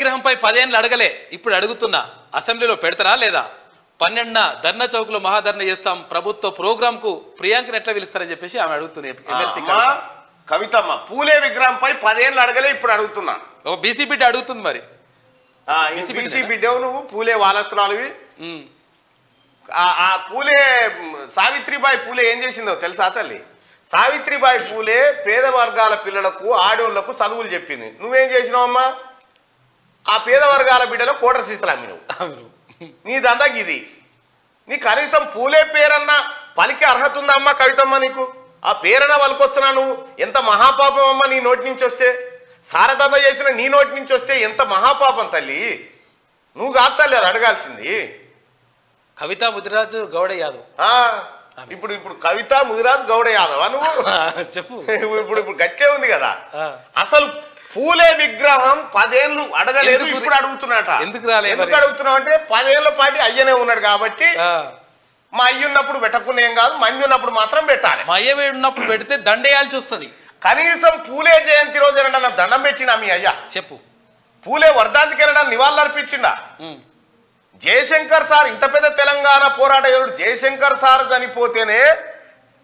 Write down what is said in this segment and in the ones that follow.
విగ్రహంపై 10 ఏళ్ళు అడగలే, ఇప్పుడు అడుగుతున్నా. అసెంబ్లీలో పెడతారా లేదా? 12న ధర్నా చౌక్లో మహాధర్నా చేస్తాం. ప్రభుత్వ ప్రోగ్రామ్ కు ప్రియాంకని ఎట్లా పిలుస్తారని చెప్పేసి ఆమె అడుగుతుంది. ఎమ్మెల్సీ కవితమ్మ పూలే విగ్రహంపై 10 ఏళ్ళు అడగలే, ఇప్పుడు అడుగుతున్నా. బీసీ బిడ్డ అడుగుతుంది. మరి బీసీ బిడ్డవు నువ్వు, పూలే వారసురాలువి. ఆ పూలే సావిత్రిబాయి పూలే ఏం చేసిందో తెలుసా తల్లి? సావిత్రిబాయి పూలే పేద వర్గాల పిల్లలకు ఆడోళ్లకు చదువులు చెప్పింది. నువ్వేం చేసినావమ్మా? ఆ పేద వర్గాల బిడ్డలో కోటర్ సీసలు అమ్మినవు. నీ దందాకి ఇది. నీ కనీసం పూలే పేరన్నా పలికి అర్హత ఉందమ్మా కవితమ్మ నీకు? ఆ పేరన్నా పలికొస్తున్నా నువ్వు? ఎంత మహాపాపం అమ్మా నీ నోటి నుంచి వస్తే. సారదంద చేసిన నీ నోటి నుంచి వస్తే ఎంత మహాపాపం తల్లి. నువ్వు కాదు తల్లి అది అడగాల్సింది. కవిత ముదిరాజు గౌడ యాదవ్. ఇప్పుడు కవిత ముదిరాజు గౌడ యాదవా నువ్వు? చెప్పు. ఇప్పుడు గట్టే ఉంది కదా. అసలు పూలే విగ్రహం 10 ఏళ్ళు అడగలేదు, ఇప్పుడు అడుగుతున్నట. ఎందుకు అడుగుతున్నావు అంటే 10 ఏళ్ల పాటు అయ్యనే ఉన్నాడు కాబట్టి. మా అయ్య ఉన్నప్పుడు పెట్టకుండా ఏం కాదు, మంది ఉన్నప్పుడు మాత్రం పెట్టాలి. మా అయ్య ఉన్నప్పుడు పెడితే దండేయాల్సి వస్తుంది. కనీసం పూలే జయంతి రోజు ఏమన్నా దండం పెట్టిండా మీ అయ్యా? చెప్పు. పూలే వర్ధాంతికి వెళ్ళడా నివాళులు అర్పించిండా? జయశంకర్ సార్ ఇంత పెద్ద తెలంగాణ పోరాట యోధుడు జయశంకర్ సార్ చనిపోతేనే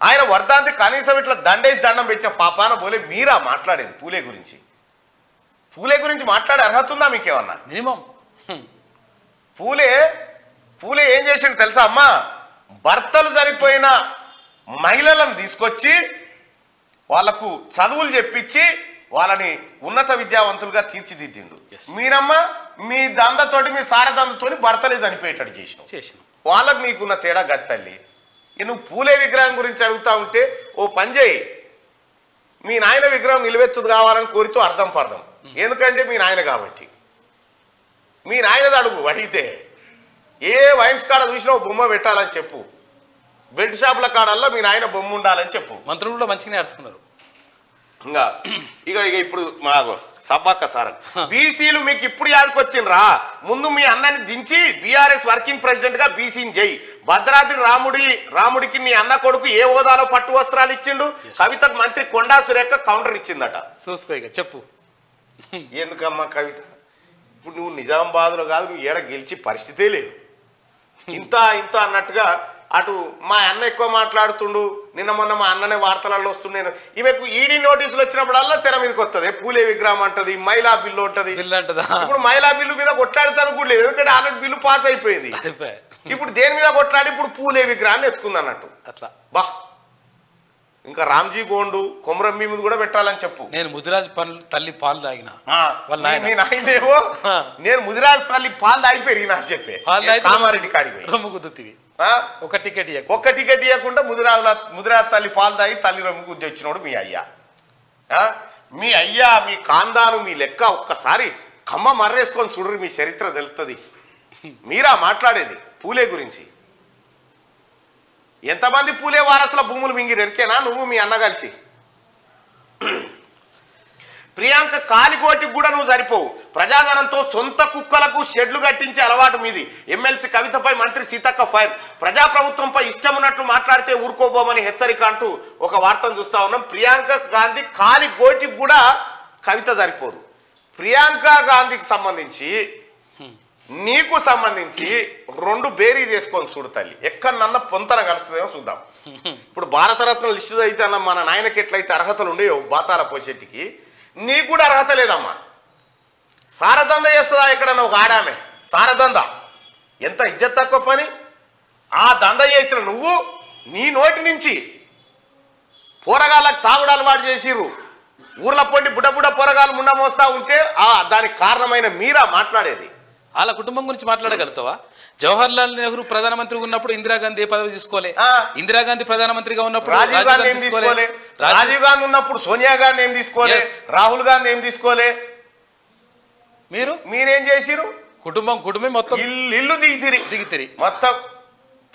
ఆయన వర్ధాంతి కనీసం ఇట్లా దండేసి దండం పెట్టిన పాపాన పోలే మీరా మాట్లాడేది పూలే గురించి? పూలే గురించి మాట్లాడే అర్హత ఉందా మీకేమన్నా? మినిమం. పూలే ఏం చేసిండు తెలుసా అమ్మా? భర్తలు చనిపోయిన మహిళలను తీసుకొచ్చి వాళ్లకు చదువులు చెప్పించి వాళ్ళని ఉన్నత విద్యావంతులుగా తీర్చిదిద్దిండు. మీరమ్మా మీ దందతోటి మీ సారదందతోటి భర్తలే చనిపోయేటట్టు చేసిన వాళ్ళకు మీకున్న తేడా గత్తల్లి. నువ్వు పూలే విగ్రహం గురించి అడుగుతా ఉంటే ఓ పని చేయి, మీ నాయన విగ్రహం నిలవెత్తుది కావాలని కోరితో అర్థం పర్థం. ఎందుకంటే మీ నాయన కాబట్టి మీ నాయనది అడుగు. అడిగితే ఏ వైన్స్ కాడ చూసినా బొమ్మ పెట్టాలని చెప్పు. బెల్ట్ షాపుల కాడల్లా మీ నాయన బొమ్మ ఉండాలని చెప్పు. మంత్రులు కూడా మంచిగానే అడుస్తున్నారు. ఇక ఇప్పుడు మాకు సబ్బాక్క సార్ బీసీలు మీకు ఇప్పుడు యాదకొచ్చిండ్రా? ముందు మీ అన్నని దించి బీఆర్ఎస్ వర్కింగ్ ప్రెసిడెంట్ గా బీసీని చేయి. భద్రాద్రి రాముడికి నీ అన్న కొడుకు ఏ హోదాలో పట్టు వస్త్రాలు ఇచ్చిండు? కవితకు మంత్రి కొండా సురేఖ కౌంటర్ ఇచ్చిందట. చూసుకో ఇక చెప్పు. ఎందుకమ్మా కవిత? ఇప్పుడు నువ్వు నిజామాబాద్ లో కాదు, నువ్వు ఏడ గెలిచి పరిస్థితే లేదు. ఇంత అన్నట్టుగా అటు మా అన్న ఎక్కువ మాట్లాడుతుండు. నిన్న మొన్న మా అన్ననే వార్తలలో వస్తున్నాను. ఈమెకు ఈడీ నోటీసులు వచ్చినప్పుడల్లా తెర మీదకి వస్తుంది. పూలే విగ్రహం అంటది, మహిళా బిల్లు ఉంటది. ఇప్పుడు మహిళా బిల్లు మీద కొట్లాడుతాను కూడా లేదు, ఎందుకంటే ఆల్రెడీ బిల్లు పాస్ అయిపోయింది. ఇప్పుడు దేని మీద కొట్లాడి ఇప్పుడు పూలే విగ్రహాన్ని ఎత్తుకుంది అన్నట్టు. అట్లా బా ఇంకా రామ్జీ గోండు కొమరం మీద కూడా పెట్టాలని చెప్పు. నేను ముదిరాజు తల్లి పాలు తాగిన నాయనేమో నేను ముదిరాజు తల్లి పాలు తాగిపోయి నా చెప్పే కామారెడ్డి కాడిపోయి రొమ్ము కుదురుతుంది. ఒక టికెట్ ఇవ్వకుండా ముదిరాజు తల్లి పాలు తాగి తల్లి రొమ్ము గుద్ది వచ్చినోడు మీ అయ్యా. మీ అయ్యా మీ కాందాను మీ లెక్క ఒక్కసారి కమ్మ మర్రేసుకొని చూడరు, మీ చరిత్ర తెలుస్తుంది. మీరా మాట్లాడేది పూలే గురించి? ఎంతమంది పూలే వారసుల భూములు మింగిరు ఎరికేనా నువ్వు మీ అన్న కలిసి? ప్రియాంక కాలికోటికి కూడా నువ్వు సరిపోవు. ప్రజాధనంతో సొంత కుక్కలకు షెడ్లు కట్టించే అలవాటు మీది. ఎమ్మెల్సీ కవితపై మంత్రి సీతక్క ఫైర్. ప్రజాప్రభుత్వంపై ఇష్టం ఉన్నట్లు మాట్లాడితే ఊరుకోబోమని హెచ్చరిక అంటూ ఒక వార్తను చూస్తా ఉన్నాం. ప్రియాంక గాంధీ కాలికోటికి కూడా కవిత సరిపోదు. ప్రియాంక గాంధీకి సంబంధించి నీకు సంబంధించి 2 బేరీ చేసుకొని చూడు తల్లి, ఎక్కడన్నా పొంతన కలుస్తుందేమో చూద్దాం. ఇప్పుడు భారతరత్న లిస్టు అయితే అన్న మన నాయనకి ఎట్లయితే అర్హతలు ఉండేవో బాతాల పోషెట్టికి, నీకు కూడా అర్హత లేదమ్మా. సారదంద చేస్తుందా ఎక్కడన్నా ఒక ఆడామే? సారదంద ఎంత ఇజ్జత్ తక్కువ పని. ఆ దంద చేసిన నువ్వు నీ నోటి నుంచి పోరగాళ్ళకి తాగుడు అలవాటు చేసిర్రు. ఊర్ల పొండి బుడ్డ పోరగాళ్ళు ముండ మోస్తా ఉంటే దానికి కారణమైన మీరా మాట్లాడేది. వాళ్ళ కుటుంబం గురించి మాట్లాడగలుగుతావా? జవహర్ లాల్ నెహ్రూ ప్రధానమంత్రిగా ఉన్నప్పుడు ఇందిరాగాంధీ పదవి తీసుకోలే. ఇందిరాగాంధీ ప్రధానమంత్రిగా ఉన్నప్పుడు రాజీవ్ గాంధీ ఏం తీసుకోలే. రాజీవ్ గాంధీ ఉన్నప్పుడు సోనియా గాంధీ ఏం తీసుకోలే. రాహుల్ గాంధీ ఏం తీసుకోలే. మీరేం చేసిరు? కుటుంబం మొత్తం ఇల్లు దిగితిరి మొత్తం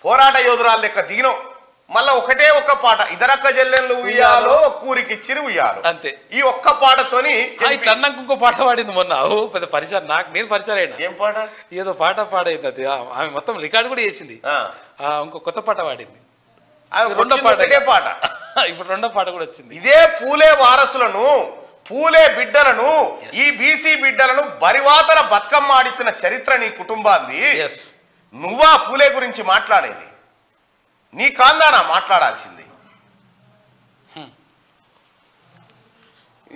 పోరాట యోధురాలు లెక్క దిగినం. మళ్ళా ఒక్క పాట ఇదరక్క జల్లెళ్ళు ఉయ్యాలో ఒక్కూరికి ఇచ్చిరి ఉయ్యాలో అంతే. ఈ ఒక్క పాటతోని ఇట్లా అన్నాక ఇంకో పాట పాడింది మొన్న. పెద్ద పరిచయం నేను పరిచయం అయినా. ఏం పాట? ఏదో పాట పాడైంది అది. ఆమె మొత్తం రికార్డు కూడా చేసింది. ఇంకో కొత్త పాట పాడింది. రెండో పాట ఇప్పుడు రెండో పాట కూడా వచ్చింది. ఇదే పూలే వారసులను పూలే బిడ్డలను ఈ బీసీ బిడ్డలను బరివాతల బతుకమ్మ ఆడించిన చరిత్ర నీ కుటుంబాన్ని. నువ్వా పూలే గురించి మాట్లాడేది? నీ కాందానా మాట్లాడాల్సింది?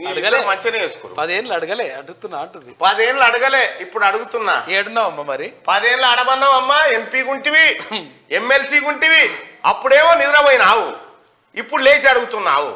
మంచిగానే చేసుకోరు. 10 ఏళ్ళు అడగలే అడుగుతున్నా అంటుంది. 10 ఏళ్ళు అడగలే, ఇప్పుడు అడుగుతున్నా. ఏడున్నావమ్మా మరి? 10 ఏళ్ళు అడమన్నావమ్మా. ఎంపీ గుంటివి, ఎమ్మెల్సీ గుంటివి, అప్పుడేమో నిద్రపోయినావు, ఇప్పుడు లేచి అడుగుతున్నావు.